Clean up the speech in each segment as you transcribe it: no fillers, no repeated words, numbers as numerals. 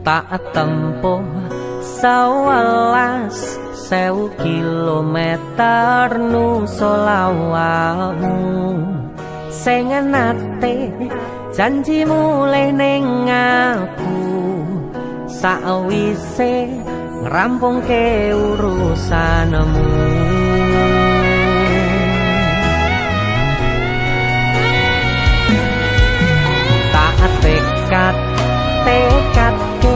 tak tempuh 11.000 kilometer nusolawalmu sing nate janji mulih ning aku sakwise ngrampungke urusanmu tak tekadke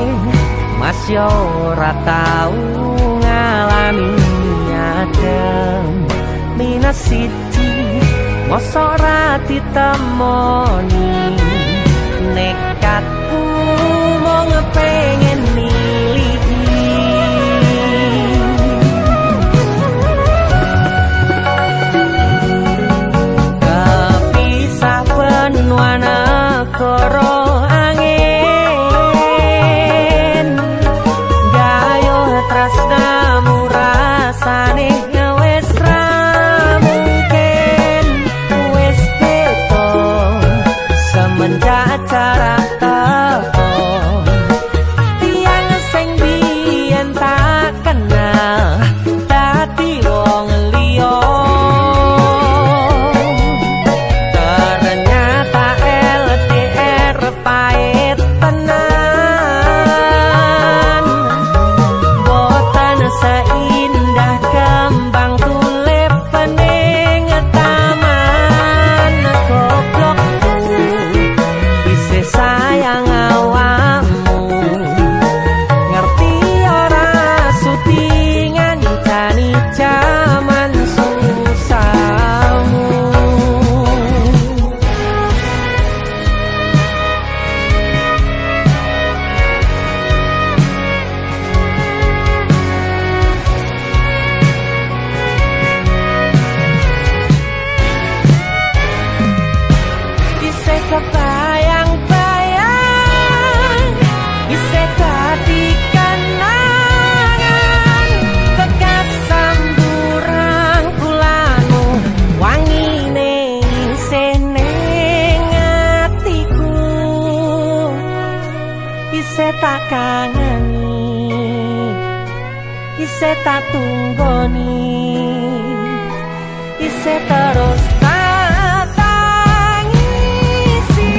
mas yo ora tau ngalami nyadem minus siji mosok ora ditemoni nekatku mau ngepengen milih kepisah benua negara angin gayo tresnamu rasane wis ra mungkin wis beda semenjak jarak teko tiang sing biyen tak kenal dadi wong liya ternyata LDR pahit tenan boten seindah kembang tulip pening taman goblokku isih sayang awakmu ngerti ora sudi ngancani jaman susahmu isih kebayang-bayang isih dadi kenangan bekas samburan kulanmu wangine isih ning atiku isih tak kangeni isih tak tunggoni isih terus tak tangisi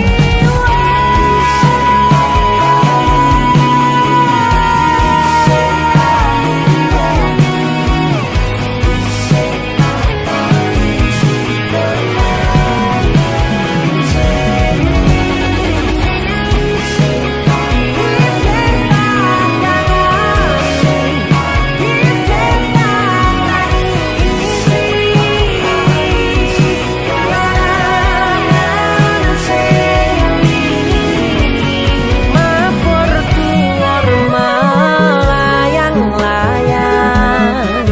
mabur tuor melayang-layang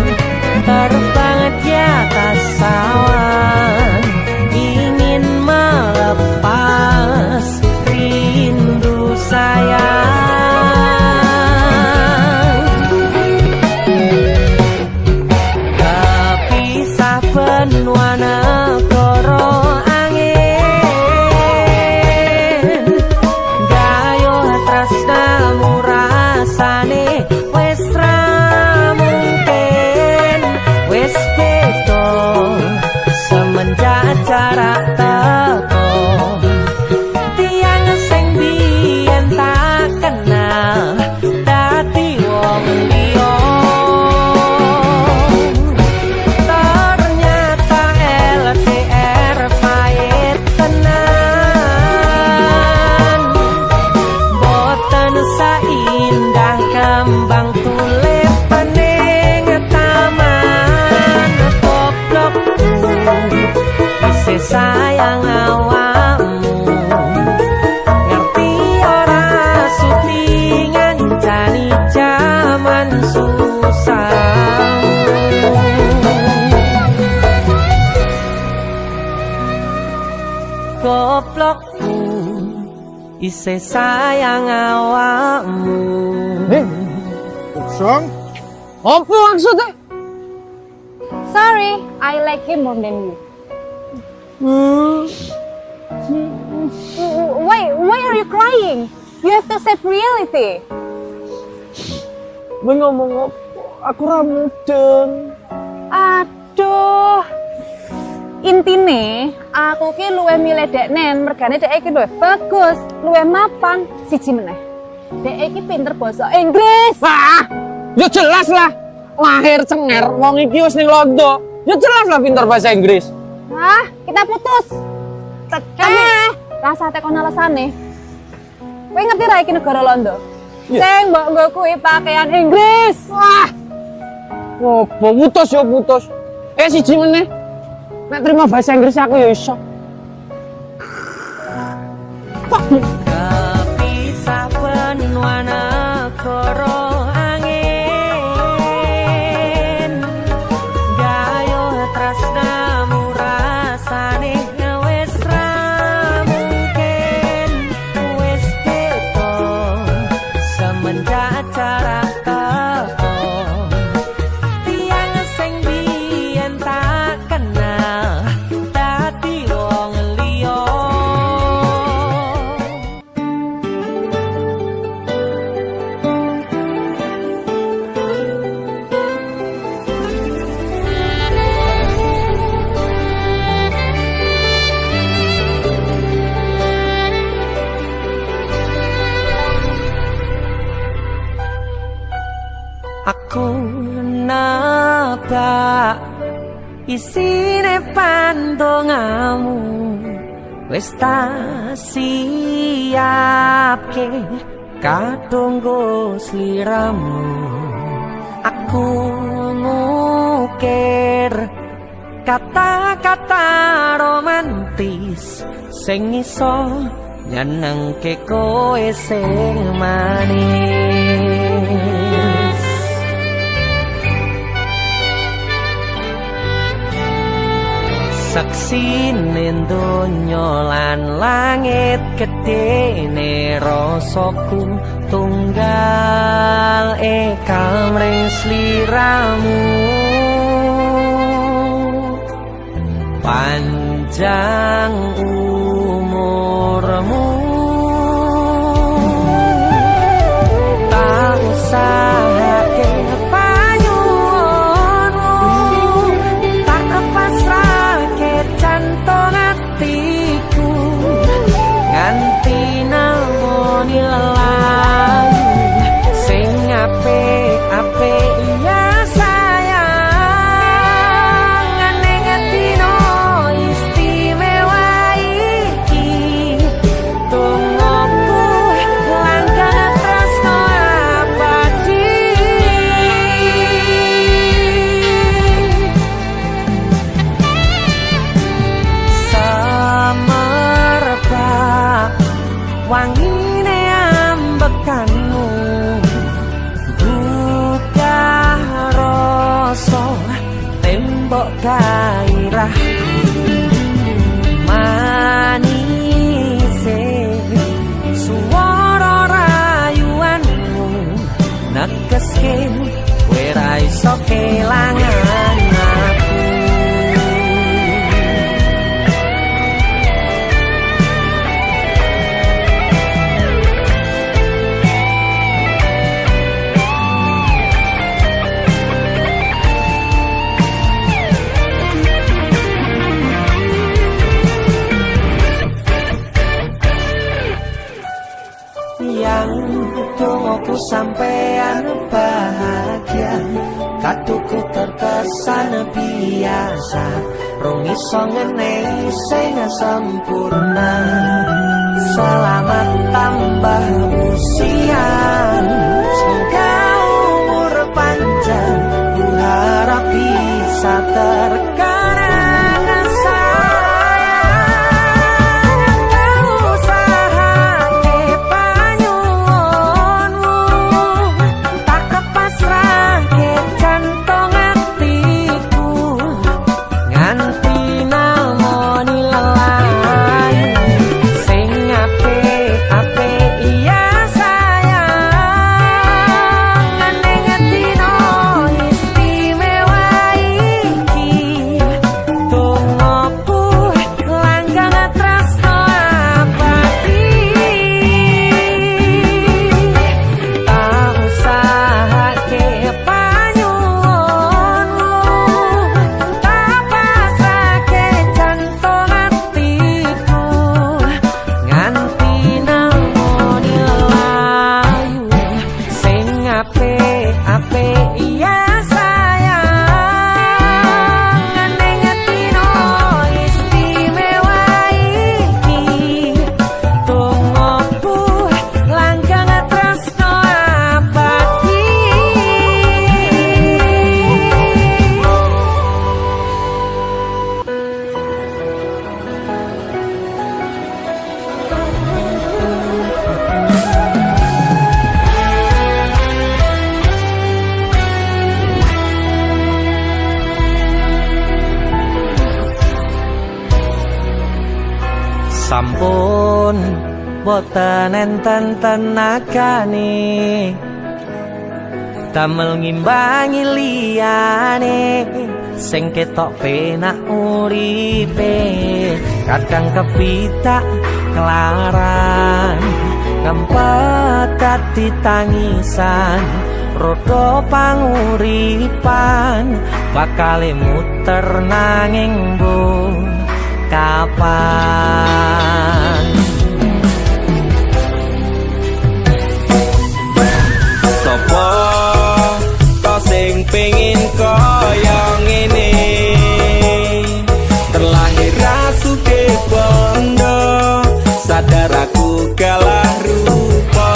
terbang di atas awan ingin melepas rindu sayang kepisah benua negara angin gayo tresnamu rasane wis ra mungkin wis beda semenjak jarak teko tiang sing biyen tak kenal dadi wong liya ternyata LDR pahit tenan boten saindah kembang tulip pening taman goblokku isih sayang awakmu ngerti ora sudi ngancani jaman susahmu goblokku isih sayang awakmu Song, apa maksudnya? Sorry, I like him more than you. Why are you crying? You have to accept reality. ngomong apa? Aku ra mudeng. Aduh. Intine aku ki luwe milih deknen, mergane dek iki luwe bagus, luwe mapan, siji meneh. Dek iki pinter basa Inggris. Wah, ya jelas lah. Lahir cenger, wong iki wis ning Londo. Ya jelas lah pinter bahasa Inggris. Ah, kita putus. Rasa tekon alasane. Kowe ngerti ra iki negara Londo? Iya. Sing mbok nggo kuwi pakaian Inggris. Wah. Oh, putus ya putus. Siji meneh. Nek terima bahasa Inggris aku ya iso. Kepisah benua negara angin, gayuh tresnamu rasane wis ra mungkin, wis beda semenjak jarak teko. Tiang sing biyen tak kenal dadi wong liya. Aku nebak isine pandongamu wis tak siapke kadunggo sliramu. Aku ngukir kata-kata romantis sing iso nyenengke kowe sing manis. Saksine donya lan langit gedene rasaku tunggal kamring sliramu. Panjang umurmu, tak usahake panyuwunmu, tak pasrahke jantung atiku nganti namoni lelayu sing apik-apik ya sayang. Ning dina istimewa iki tungguku langkah tresno abadi. Semerbak wangine ambekanmu, buka rasa tembok gairah, manise suara rayuanmu negeske kowe ra iso kelangan aku. Yang dongoku sampean bahagia, kaduku terkesan biasa, rong iso ngenehi sing sempurna. Selamat tambah usia, semoga umur panjang, ku harap bisa terkenang sayang. Tak usahake panyuwunmu, tak pasrahke jantung atiku nganti namoni lelayu sing apik-apik iya sayang. sampun boten enten tenagane damel ngimbangi liyane sing ketok penak uripe kadang kepitak kelaran ngempet dadi tangisan rodo panguripan bakale muter nanging bu kapan Sopo to sing pengin kaya ngene terlahir rasuke bondo sadar aku kalah rupa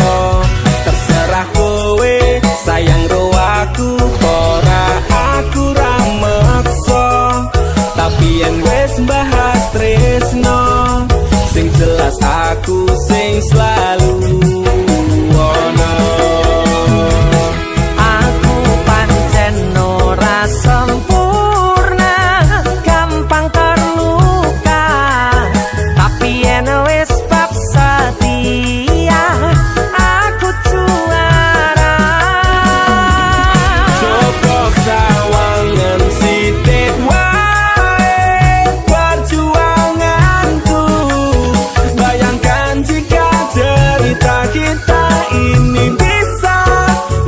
terserah kowe sayang ro aku ora aku ra meksa tapi yen wis bahas tresno sing jelas aku sing selalu ono aku pancen ora sempurna gampang terluka tapi yen wis bab setia aku juara Joko sawangan sithik wae perjuanganku bayangkan jika cerita kita ini bisa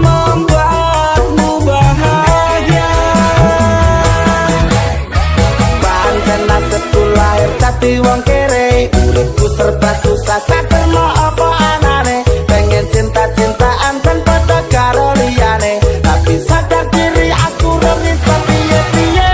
membuatmu bahagia pancen nasibku lahir dadi wong kere uripku serba susah saterno apa anane pengen cinta-cintaan tanpa tak karo liyane tapi sadar diri aku ora bisa piye-piye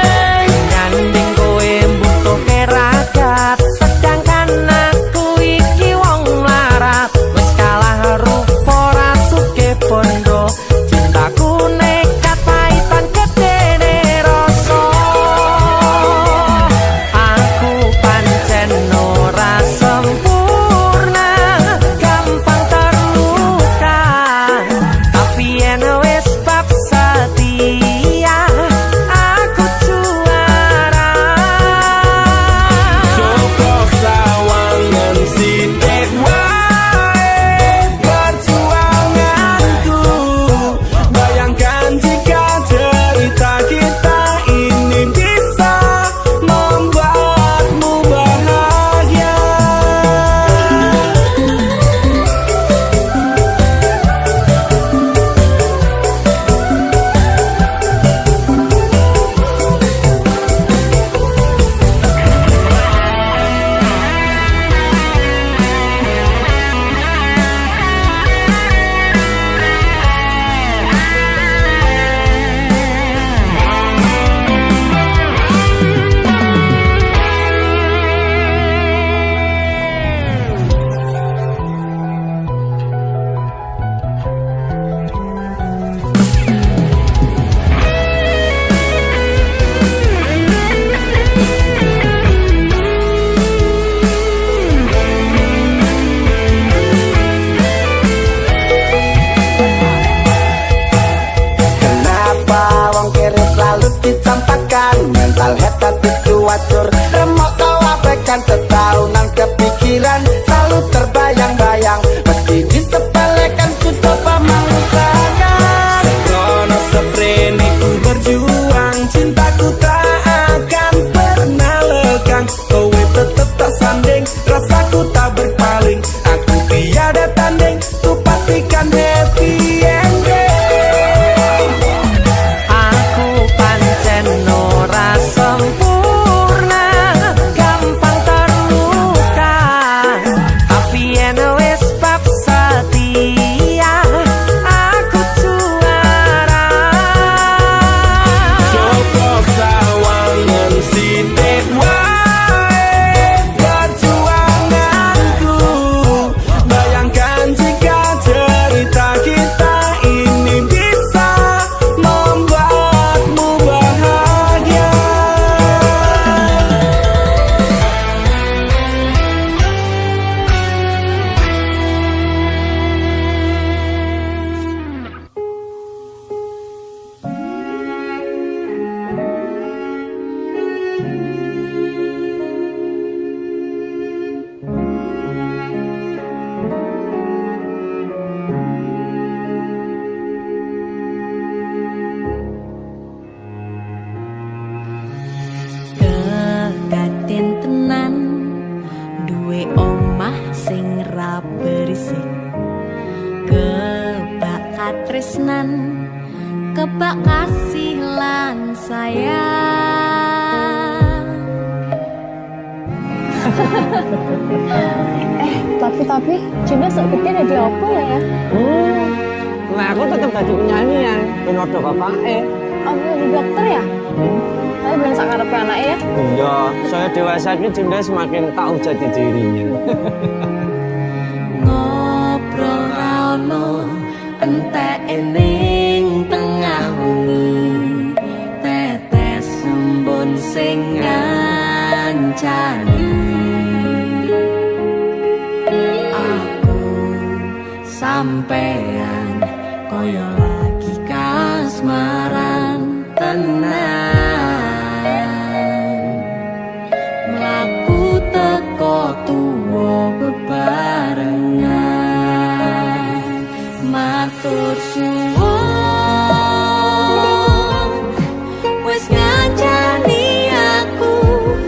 nyanding kowe butuh keragat sedangkan aku iki wong larat wis kalah rupa rasuke bondo cintaku nekat paitan gedene rasa aku pancen ora sempurna gampang terluka tapi yen wis bab setia aku juara Joko sawangan sithik wae perjuanganku bayangkan jika cerita kita ini bisa membuatmu bahagia Kenapa wong kere selalu dicampakkan mental head tapi kuatur remok kau abaikan setaunan kepikiran selalu terbayang-bayang meski disepelekan ku coba mengusahakan Sembrono seprene ku berjuang cintaku tak akan pernah lekang kowe tetep tak sanding rasaku tak berpaling aku tiada tanding ku pastikan happy ending aku pancen ora sempurna katresnan kebak kasih lan sayang. Tapi Cinta sok gede ada di apa ya? Nah aku tetap jadi penyanyi ya. Penodo bapak Oh, jadi dokter ya? Tapi belum sakarep anak ya? Iya, saya dewasa ini Dinda semakin tahu jati dirinya. Ngobrol rano entek ening tengah wengi, tetes embun sing ngancani. Aku sampean koyo lagi kasmaran tenan, mlaku teko tuwa bebarengan, matur suwun wis ngancani aku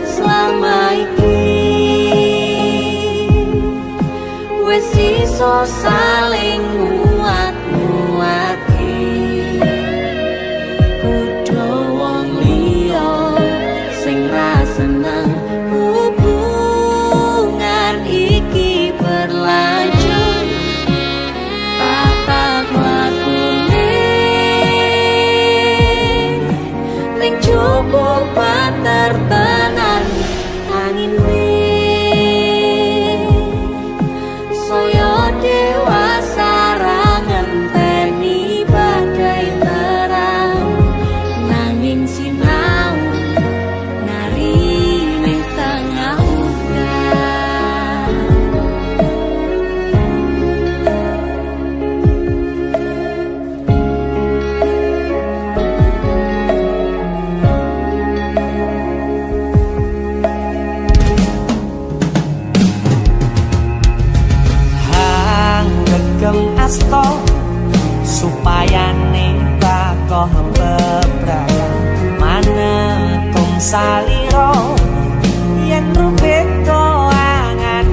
selama iki, wis iso saling nguat-nguati. Kudu wong liya sing ra seneng hubungan iki berlanjut, tata lakune ning cukup patertenan angin saya dewasa ra ngenteni badai terang, nanging sinau nari ning tengah udan. Hang gegem asto supaya bakoh bebrayan manentung saliro yen rubeda angan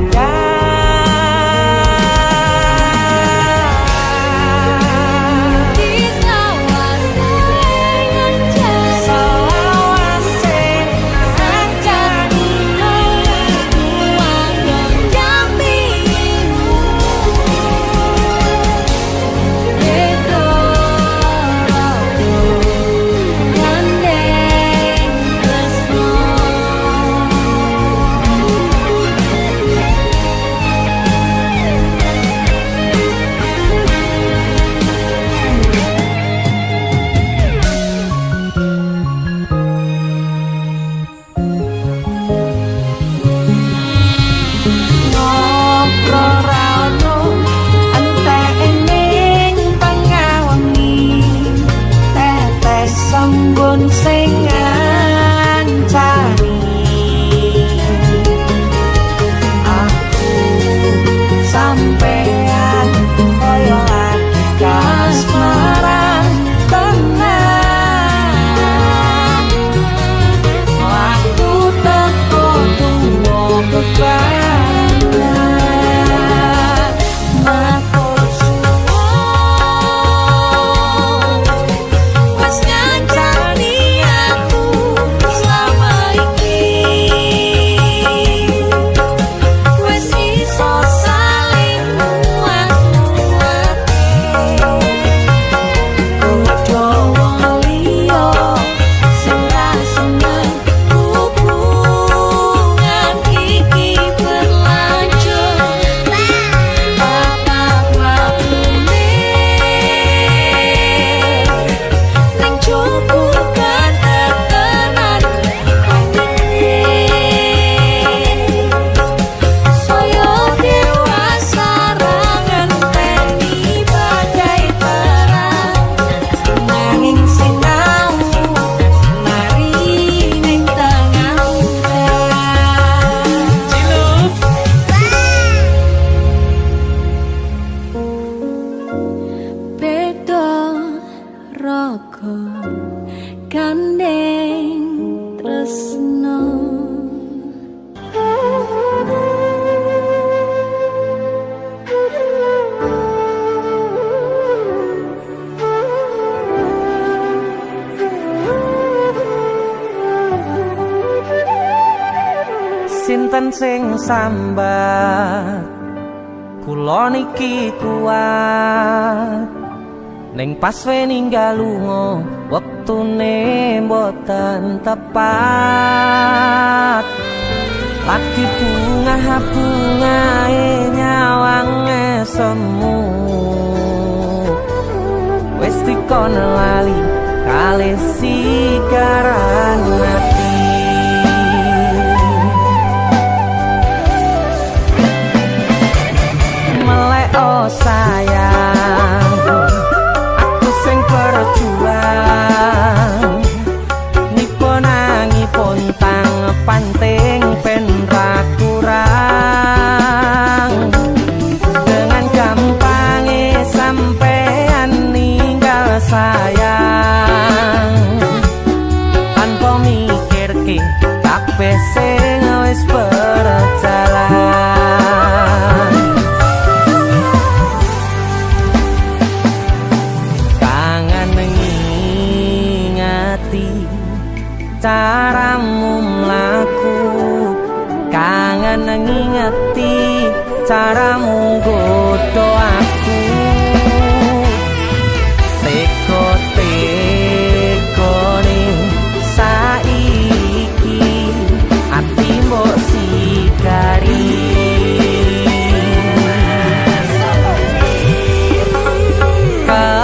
Gandeng sinten sing sambat kula niki kuat ning pas ninggal lunga wektune mboten tepat lagi bungae nyawange semu wis dikon lali kalih sigaran ati melek oh sayang aku sing berjuang nipo nangipun tang panting pen ra kurang dengan gampangnya sampean ninggal sayang tanpa mikir ke kabeh sing wis berjalan kangen ngingati caramu mlaku kangen ngingati caramu godho aku teko-tekone saiki ati mbok sigari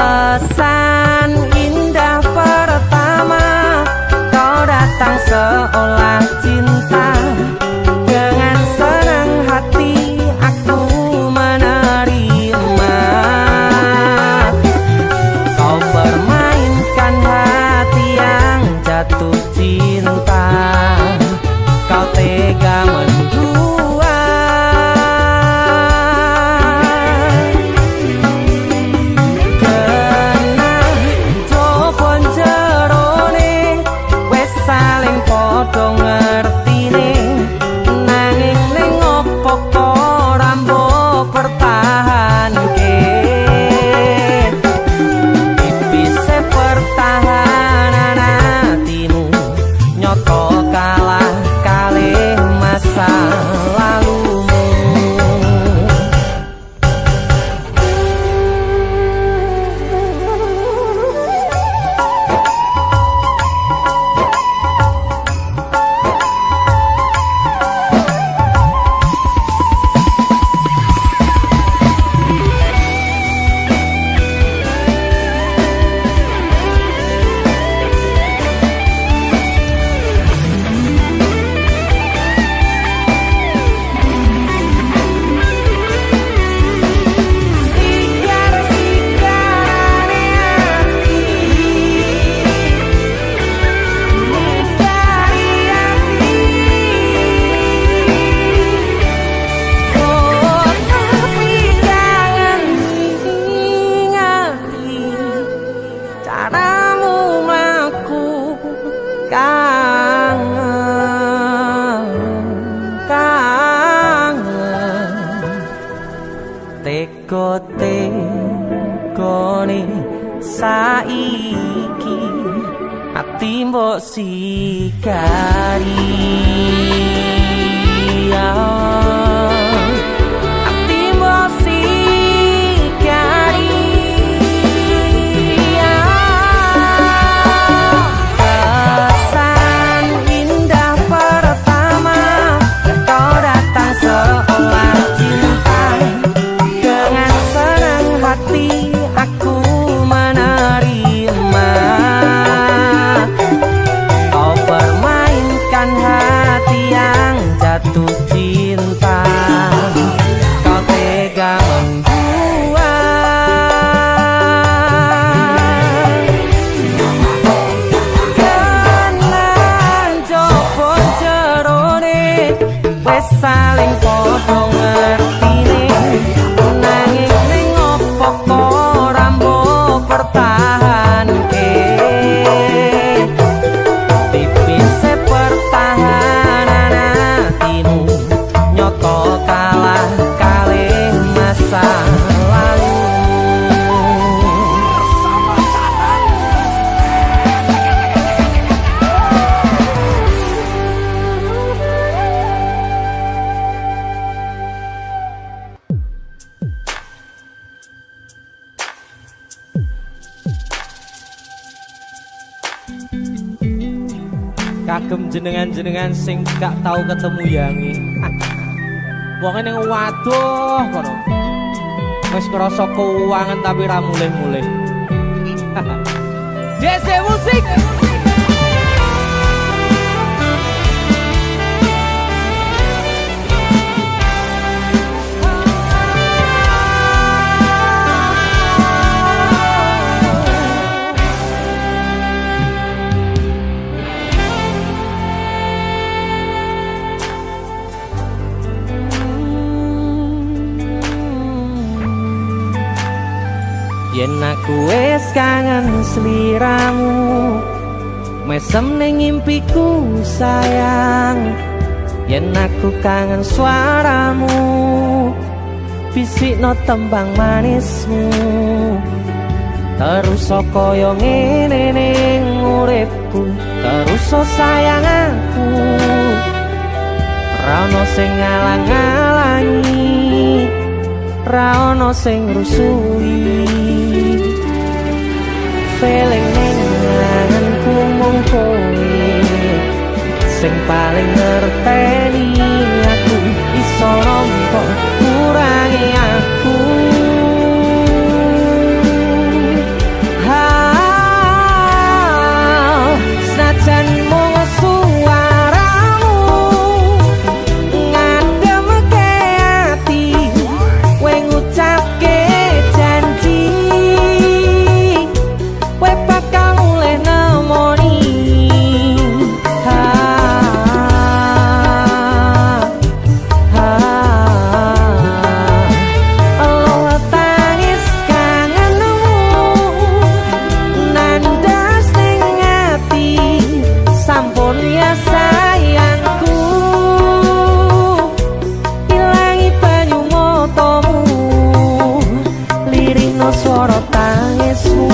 kesan indah pertama kau datang seolah cinta dengan senang hati aku menerima kau permainkan hati yang jatuh cinta kau tega mendua kena jopon jerone wes saling podo ngertine nanging ning opo ora mbok pertahanke tipise pertahanan hatimu nyoto kalah kalih masa lalumu caramu mlaku kangen teko-tekone saiki ati mbok sigari ati mbok sigari kesan indah pertama kau datang seolah cinta dengan senang hati aku menerima kau permainkan hati yang jatuh cinta kau tega membuat kenan jopon jerone wes saling podo ngertine nanging ning opo ora mbok pertahanke tipise pertahanan hatimu nyoto kalah kalih masa lalu kagem jenengan-jenengan sing gak tau ketemu yangi. Wong ning waduh kono. Wis krasa keuangan tapi ra mulih-mulih. DC musik. Yen aku wis kangen sliramu, mesem ning impiku sayang. Yen aku kangen suaramu, bisikno tembang manismu. Terus kaya ngene ning uripku, terus sayang aku. Ra ono sing ngalang-alangi, ra ono sing rusui. Feeling ning ngangenku mung kowe sing paling ngerteni aku. Iso nampa kurangi aku. Senajan mung suaramu ngademke ati, kowe ngucapke janji kowe bakal mulih nemoni. Allah tangis kangenmu nandas ning ati, sampun ya sayangku. Ilangi banyu matamu, lirihno swara tangismu.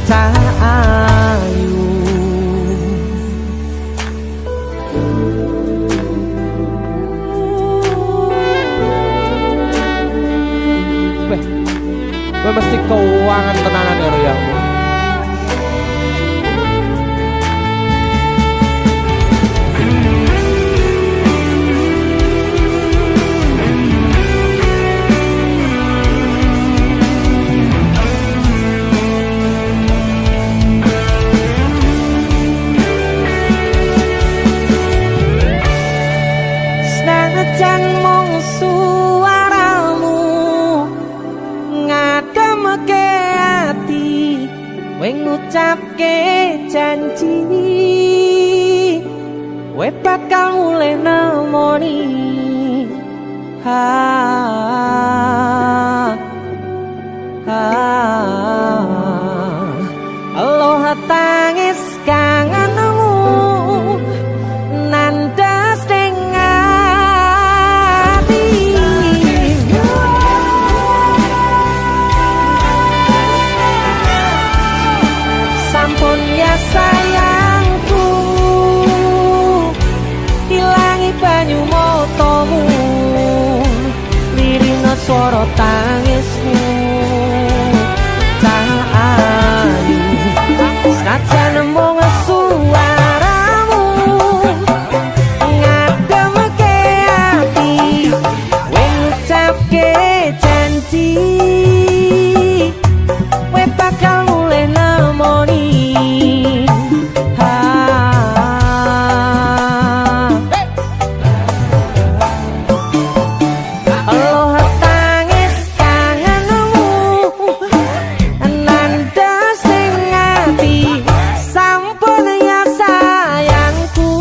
Cahayu Gue mesti keuangan tenanan ya royangmu. Senajan mung suaramu ngademke ati, kowe ngucapke janji kowe bakal mulih nemoni. Allah tangis kangenmu nandas ning ati, sampun ya sayangku. Ilangi banyu matamu, lirihno swara tangismu. Cahayu senajan mung suaramu ngademke ati, kowe ngucapke janji kowe bakal mulih nemoni. Allah tangis kangenmu nandas ning ati, sampun ya sayangku.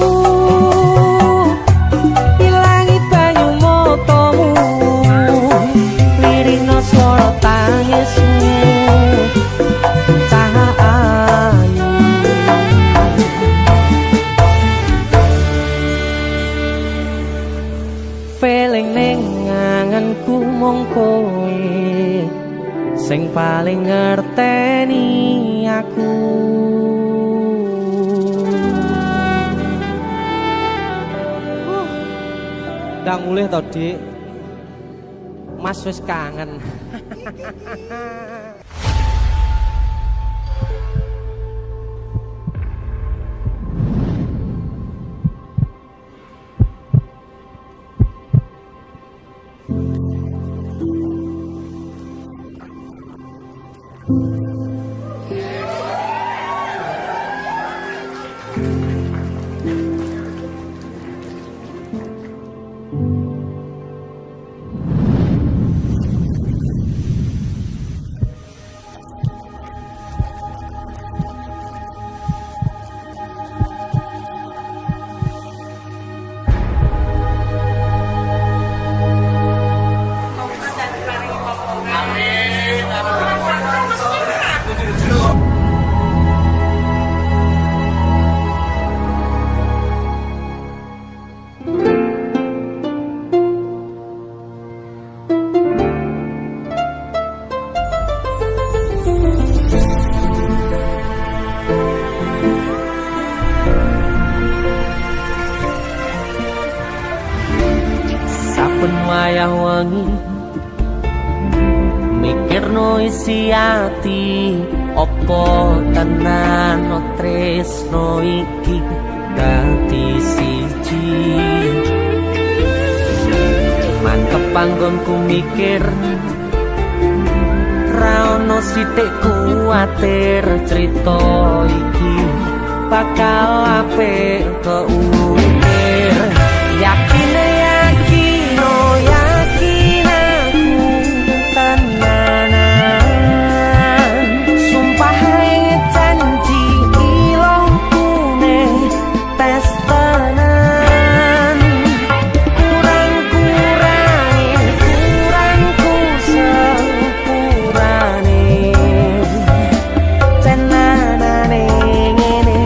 Ilangi banyu matamu, lirihno swara tangismu. Cahayu feeling ning ngangenku mung kowe sing paling ngerteni aku. Ndang mulih to, Dik. Mas wis kangen. Saben wayah wengi mikirno isi ati opo tenan tresno iki dadi siji mantep panggonku mikir ra ono sithik kuwatir crita iki bakal apik keukir yakin oh yakin aku tenanan sumpah janji ilongku nih tes tenan kurangku sepurane tenanane ngene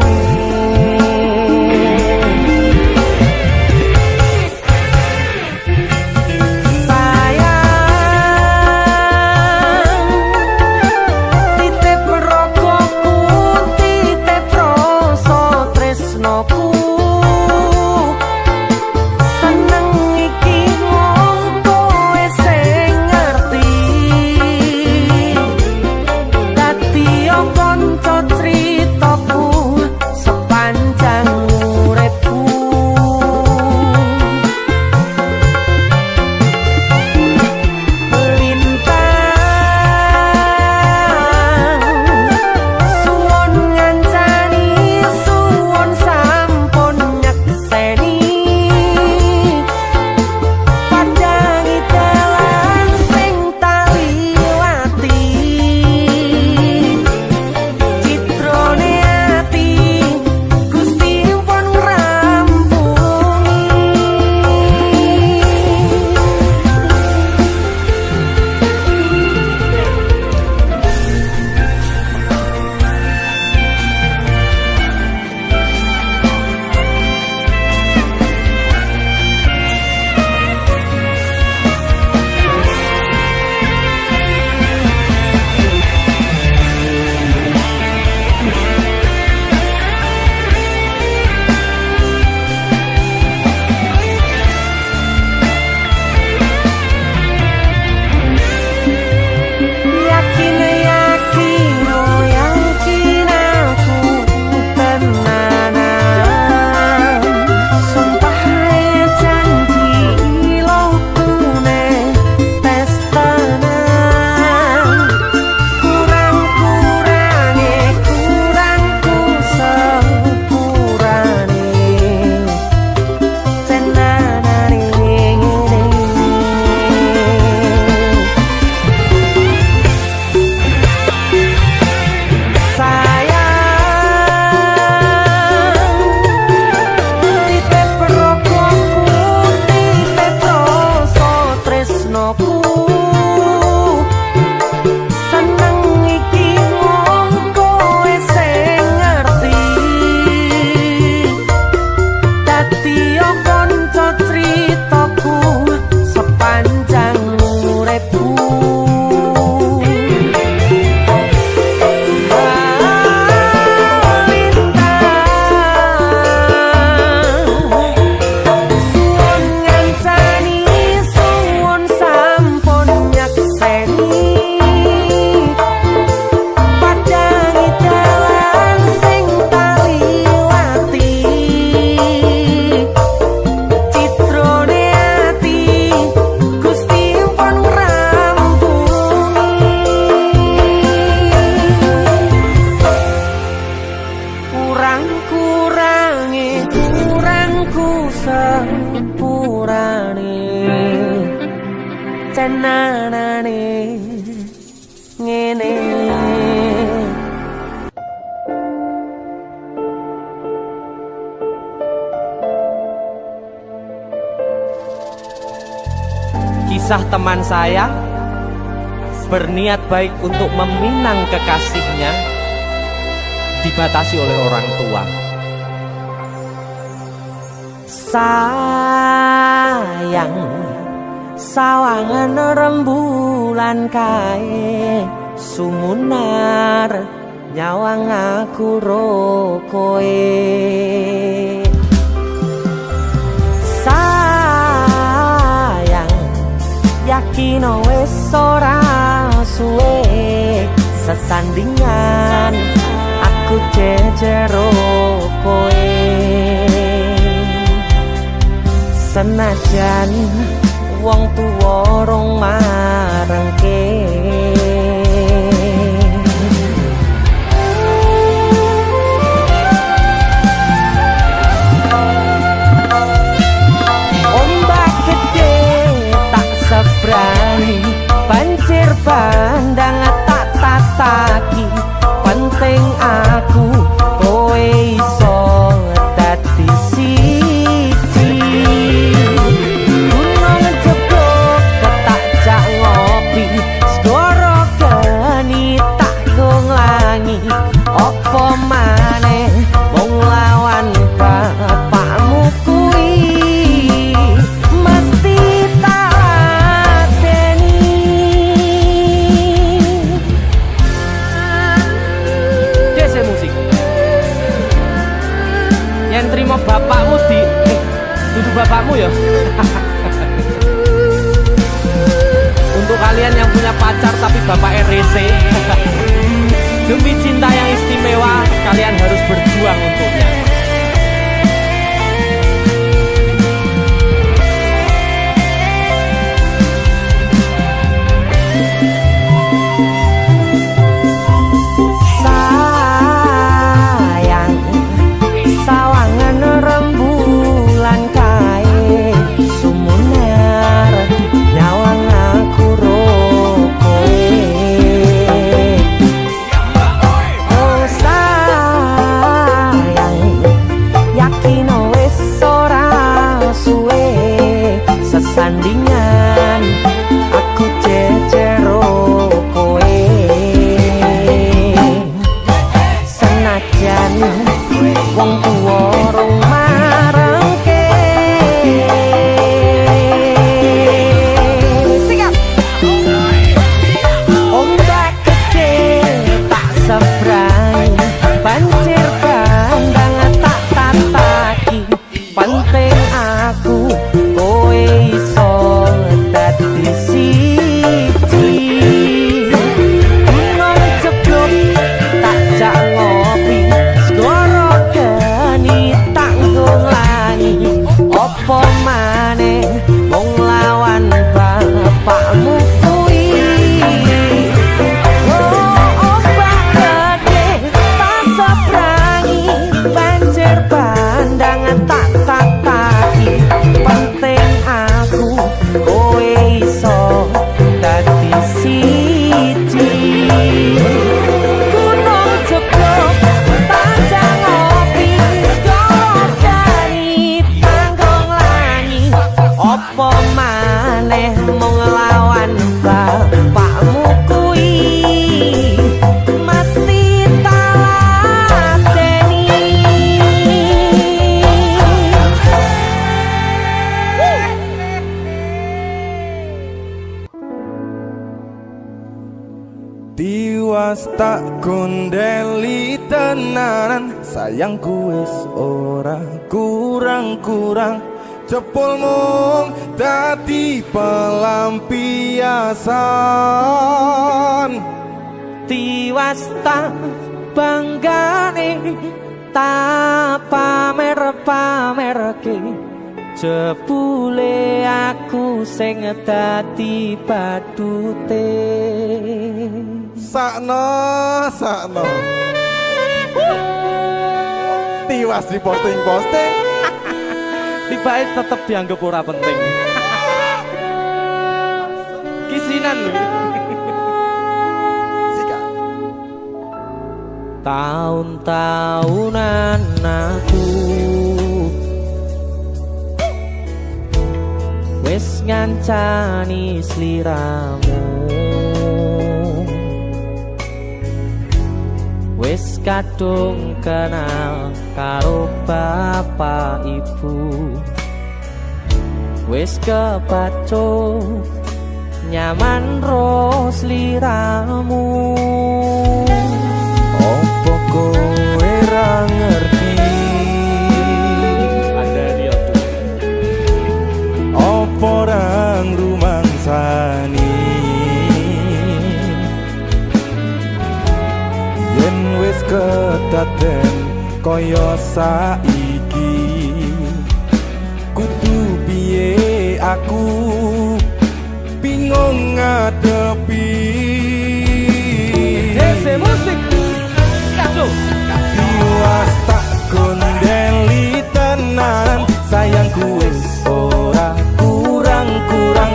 Kisah teman saya berniat baik untuk meminang kekasihnya dibatasi oleh orang tua. Sayang, sawangan rembulan kae sumunar nyawang aku rokoe. Sayang, yakin wis ora suwe sesandingan aku jejero koe. Senajan wong tuwa rong marengke. Ombak gede tak seberani, banjir bandang tak tataki. Penting aku kowe iso dadi siji. Gunung jebok ketak jak ngopi, segoro geni tak gonglangi. Apa maneh mung lawan bapakmu kuwi, mesti tak lateni. Dese musik yang terima bapakmu di duduk bapakmu ya. Untuk kalian yang punya pacar tapi bapak RC, demi cinta yang istimewa kalian harus berjuang untuknya. Sayang, sawangan rembulan kae sumunar nyawang aku rokoe. Oh sayang, yakin wis ora suwe sesandingan aku jejero koe. Senajan wong tuwa rong marengke. Ombak gede tak seberani, banjir bandang tak tataki. Penting aku kowe iso dadi siji. Gunung jeblok tak jak ngopi, segoro geni tak nglangi. Apa maneh mung lawan bapakmu kuwi. Oh ombak gede tak seberani, banjir bandang tak tataki. Penting aku kowe iso dadi siji. Gunung jeblok tak jak ngopi, segoro geni tak nglangi. Apa maneh mung lawan bapakmu kuwi, mesti tak lateni. Tiwas tak kondeli tenanan, sayangku wis ora kurang-kurang. Cepul mung dadi pelampiasan. Tiwas tak banggane, tak pamer-pamerke. Jebule aku sing dadi badute. Sakno tiwas di posting-posting. Tibake tetep dianggap ora penting. Kisinan lho. Sika Tahun-tahunan aku wis ngancani sliramu, wis kadung kenal karo bapak ibu, wis kepacut nyaman ro sliramu. Opo kowe ra ngerti, opo ra ngrumangsani yen wis kedaden kaya saiki, kudu piye aku bingung ngadepi. Dese musik Skado Tiwas tak gondeli tenan, sayangku wis ora kurang-kurang,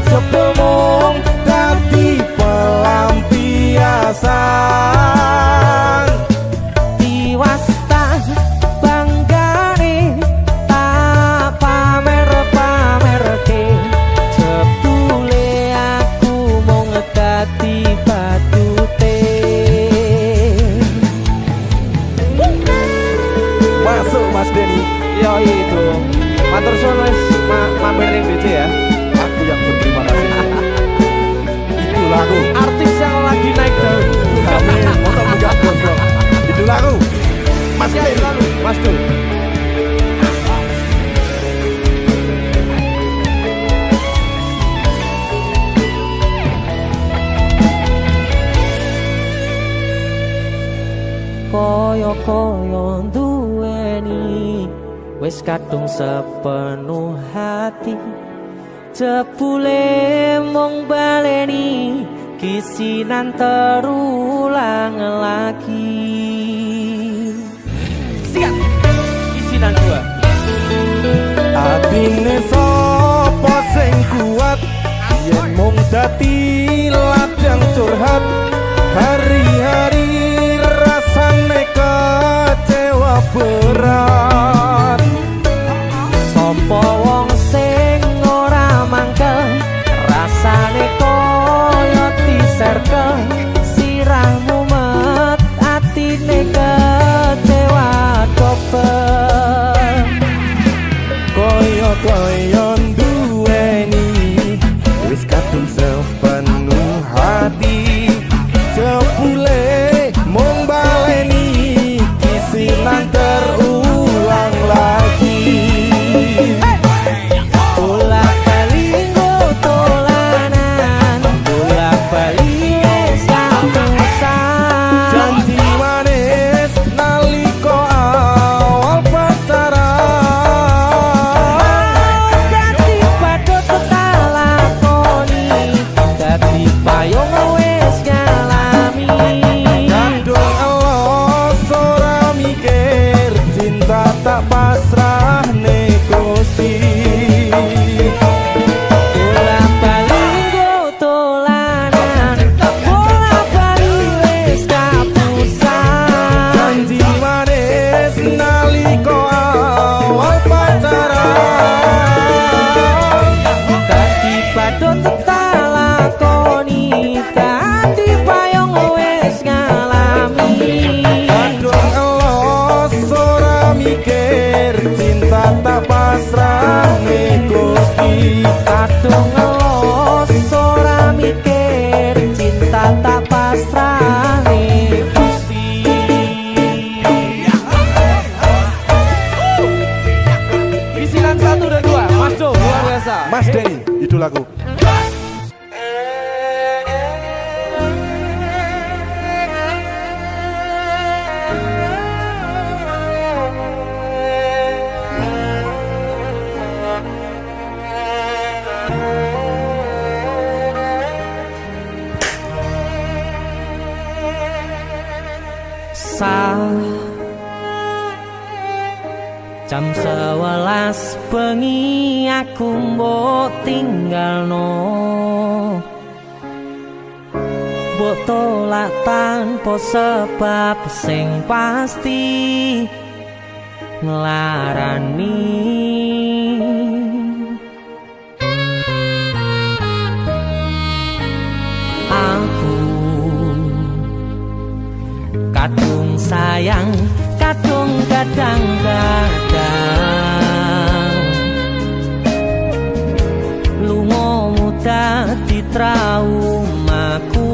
sepemong dadi pelampiasan. tiwas tak banggane tak pamer-pamerke, jebule aku mung dadi badute. Masuk Mas Denny, Yo itu matur suwun wis mampir ning DC ya. aku yang berterima kasih. Itulah aku. Artis yang lagi naik daun. Amin. Masa buka gondrong. Itulah aku. Mas Sehat Denny. selalu, Mas Du. Koyo-koyo duweni wis kadung sepenuh hati, jebule mung baleni kisinan terulang lagi. Siap, kisinan dua. Atine sapa sing kuat, yen mung dadi ladang curhat, hari-hari rasane kecewa berat. Sopo wong sing ora mangkel, rasane koyo diserkel, sirahmu met atine kecewa dobel. Koyo-koyo duweni wis kadung sepenuh hati, jebule mung baleni kisinan terulang lagi. Bolak-balik tolanan, bolak-balik wis kapusan. Janji manis nalika awal pacaran, Dadi padha tak lakoni, dadi payung wis ngalami. kandung elos ora mikir, cinta tak pasrah Gusti. Bolak-balik tolanan, bolak-balik wis kapusan. Janji manis nalika awal pacaran, Dadi padha tak lakoni, dadi payung wis ngalami. kandung elos ora mikir, cinta tak pasrah Gusti. Kadung ngelos ora mikir, cinta tak pasrah Gusti. Isilan 1 dan 2, Mas Do, luar biasa. Mas Denny, idolaku. Jam 11 bengi aku mbok tinggalno, mbok tolak tanpa sebab sing pasti nglarani. kadung sayang kadung kadang-kadang lungamu dadi traumaku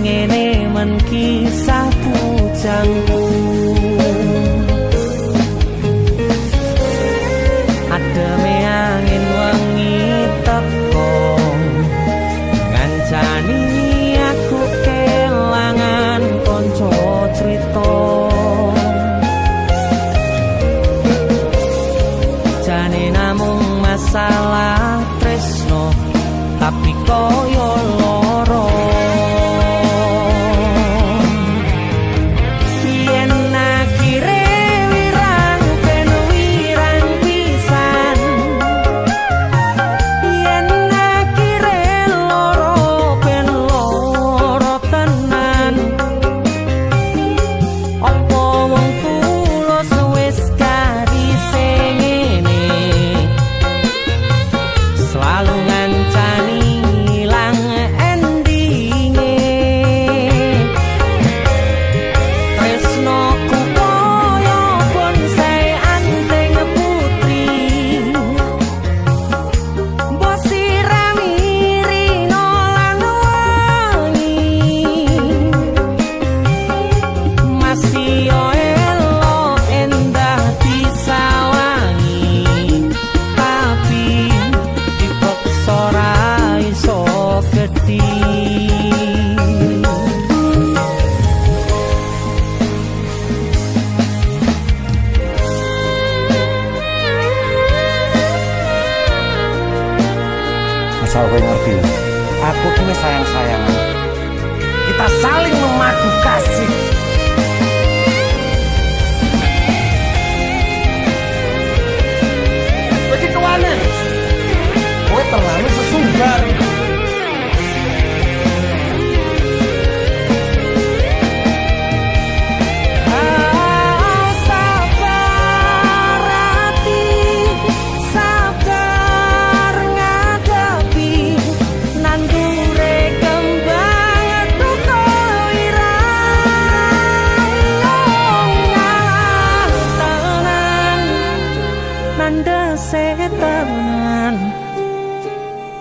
ngene men kisah bujangku ademe angin wengi teko ngancani aku kelangan konco crita jane namung masalah tresno tapi koyo loro Asal kowe ngerti, aku kini sayang-sayangan. Kita saling memadu kasih. Bagi kewanen, kowe terlalu sesumbar.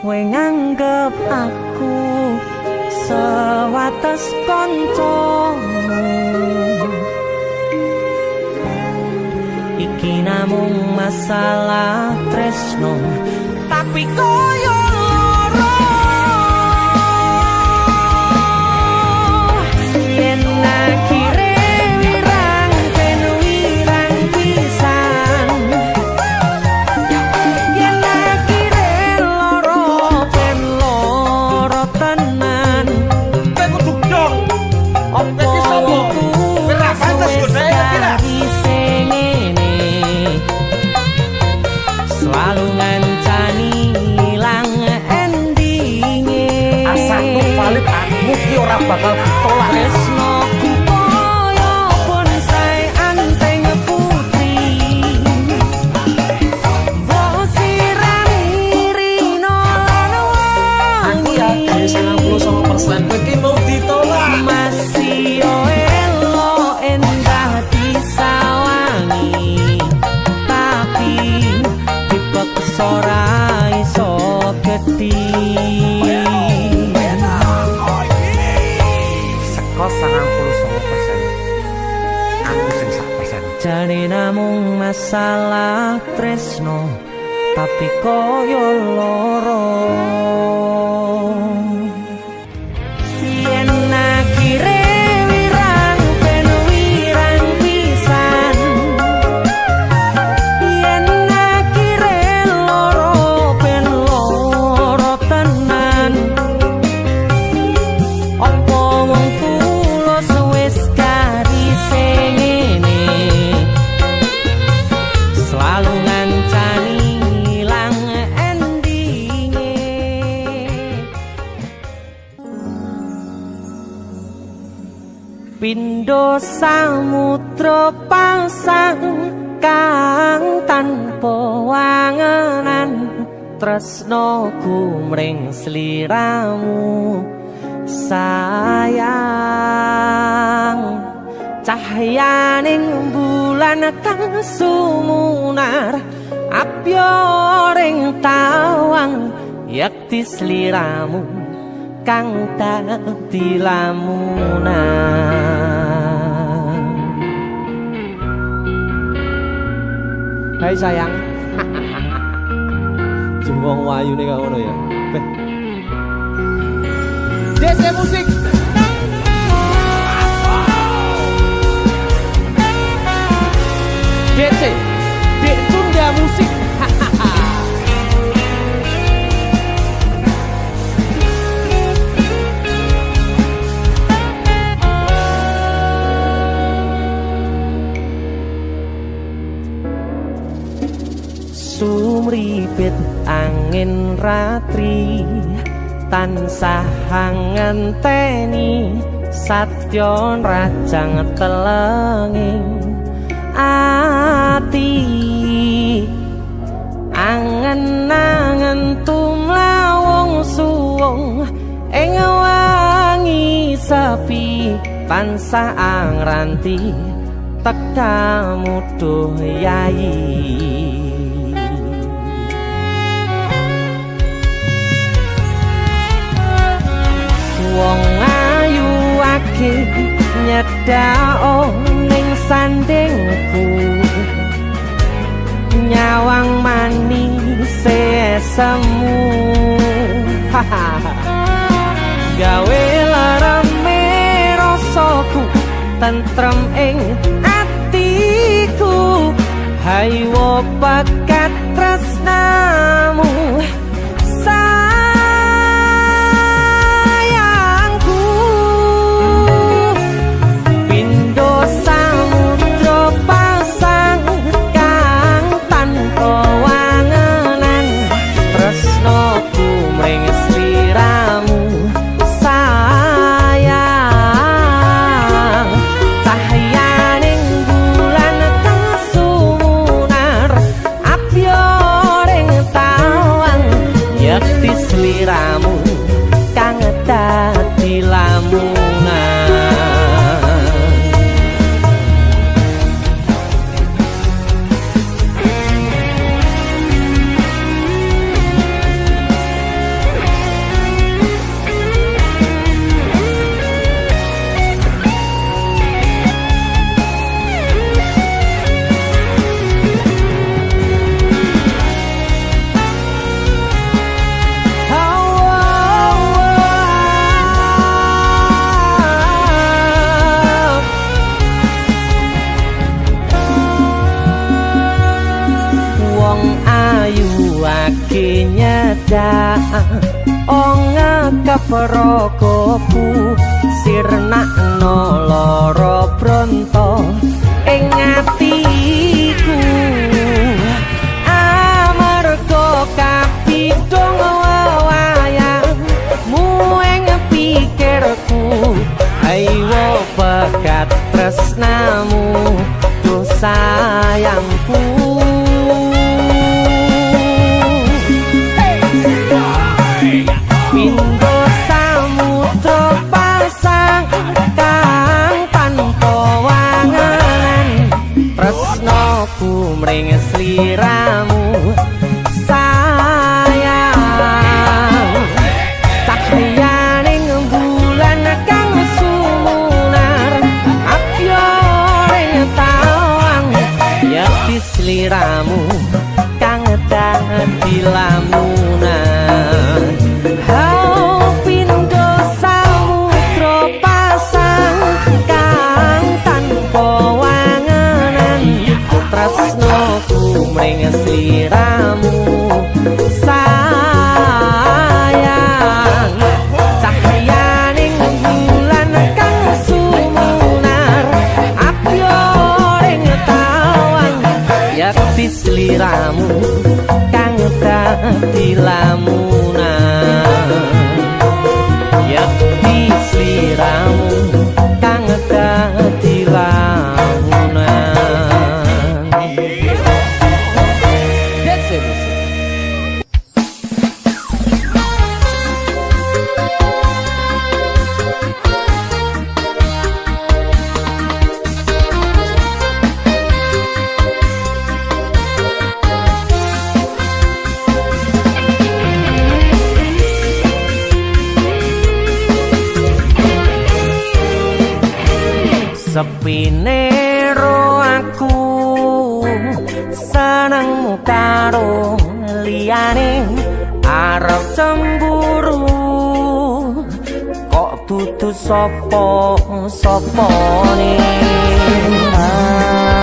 Kowe nganggep aku sewates kancamu iki namung masalah tresno tapi koyo loro yen akhire wirang ben wirang pisan yen akhire loro ben loro tenan Kowe kudu dong. opo Iki sapa? Ora pantes godhae kira. Selalu ngancani ilang endinge Asalku valid aku ki ora bakal ditolak. tresnoku koyo bonsai anteng putri mbok sirami rino lan Aku yakin 99% kowe iki mau ditolak. masih elo endah disawangi tapi dipaksa ora iso gedhi Seko 99%. Aku sing 1%. jane namung masalah tresno tapi koyo loro yen akhire wirang ben wirang pisan yen akhire loro ben loro tenan opo wong tulus wis karise ngene selalu ngancani ilang endinge Pindo samudra pasang kang tanpa wangenan tresnoku mring sliramu sayang cahyaning bulan kang sumunar apyoring tawang yakti sliramu kang dadi lamunan. Hai sayang. Jengwong wayu nih ngono ya. Beh. DC musik. DC. Dek Tunda musik. Sumripit angin ratri tansah ngenteni satyon rajang telenging ati angen-angen tumlawung suwung ing wangi sepi tansah angranti tekamu duh yayi. Wong ayu ake nyedhak ning sandingku nyawang manis semu gawe larame rasaku tentrem ing atiku haywo bakat tresnamu sliramu kang dadi lamunan. Nyedak keprokoku sirnakno lara bronto ing atiku amarga kapidhong wayangmu ing pikirku ayo bakat tresnamu duh sayangku. Pindho samudra pasang kang tanpa wanganan tresnaku mring sliramu sayang cahyaning bulan kang sumunar apyoring tawang yakti sliramu kang dadi lamunan. Mring sliramu sayang cahyaning bulan kang sumunar apyoring tawang yakti sliramu kang dadi lamunan yakti sliramu kang dadi lamunan. sepine ro aku senengmu karo liyane arep cemburu kok dudu sapa-sapane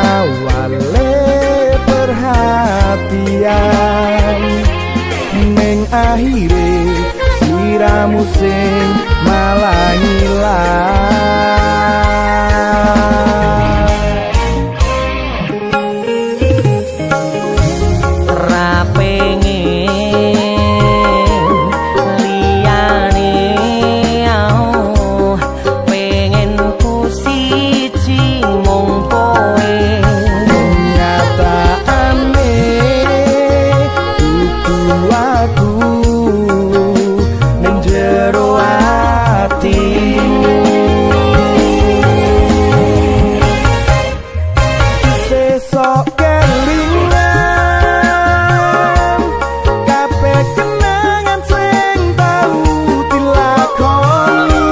awale perhatian ning akhire siramu sing malah ngilang ra pengen liyane pengen ku siji mung kowe nyataane dudu aku ning jero atimu sesok kelingan kabeh kenangan sing tau dilakoni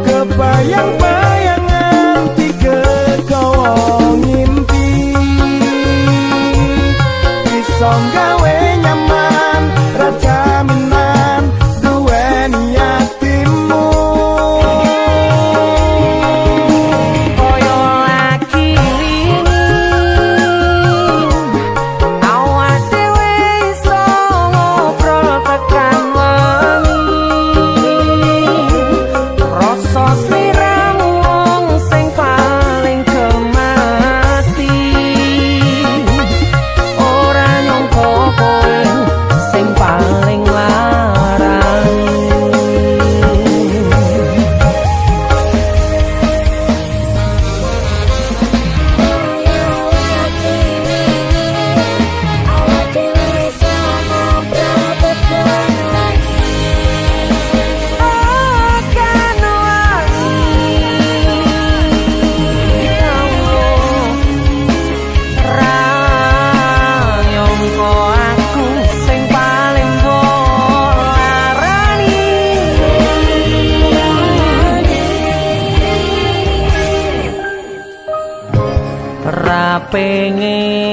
kebayang-bayangan tiga kowo ngimpi iso gawe nyaman rajaminan duweni atimu koyo lagi wingi awak dhewe iso ngobrol tekan wengi rasa sliramu wong sing paling gemati ora nyangka kowe sing paling larang akan nyangka aku sing paling mbok larani ra pengen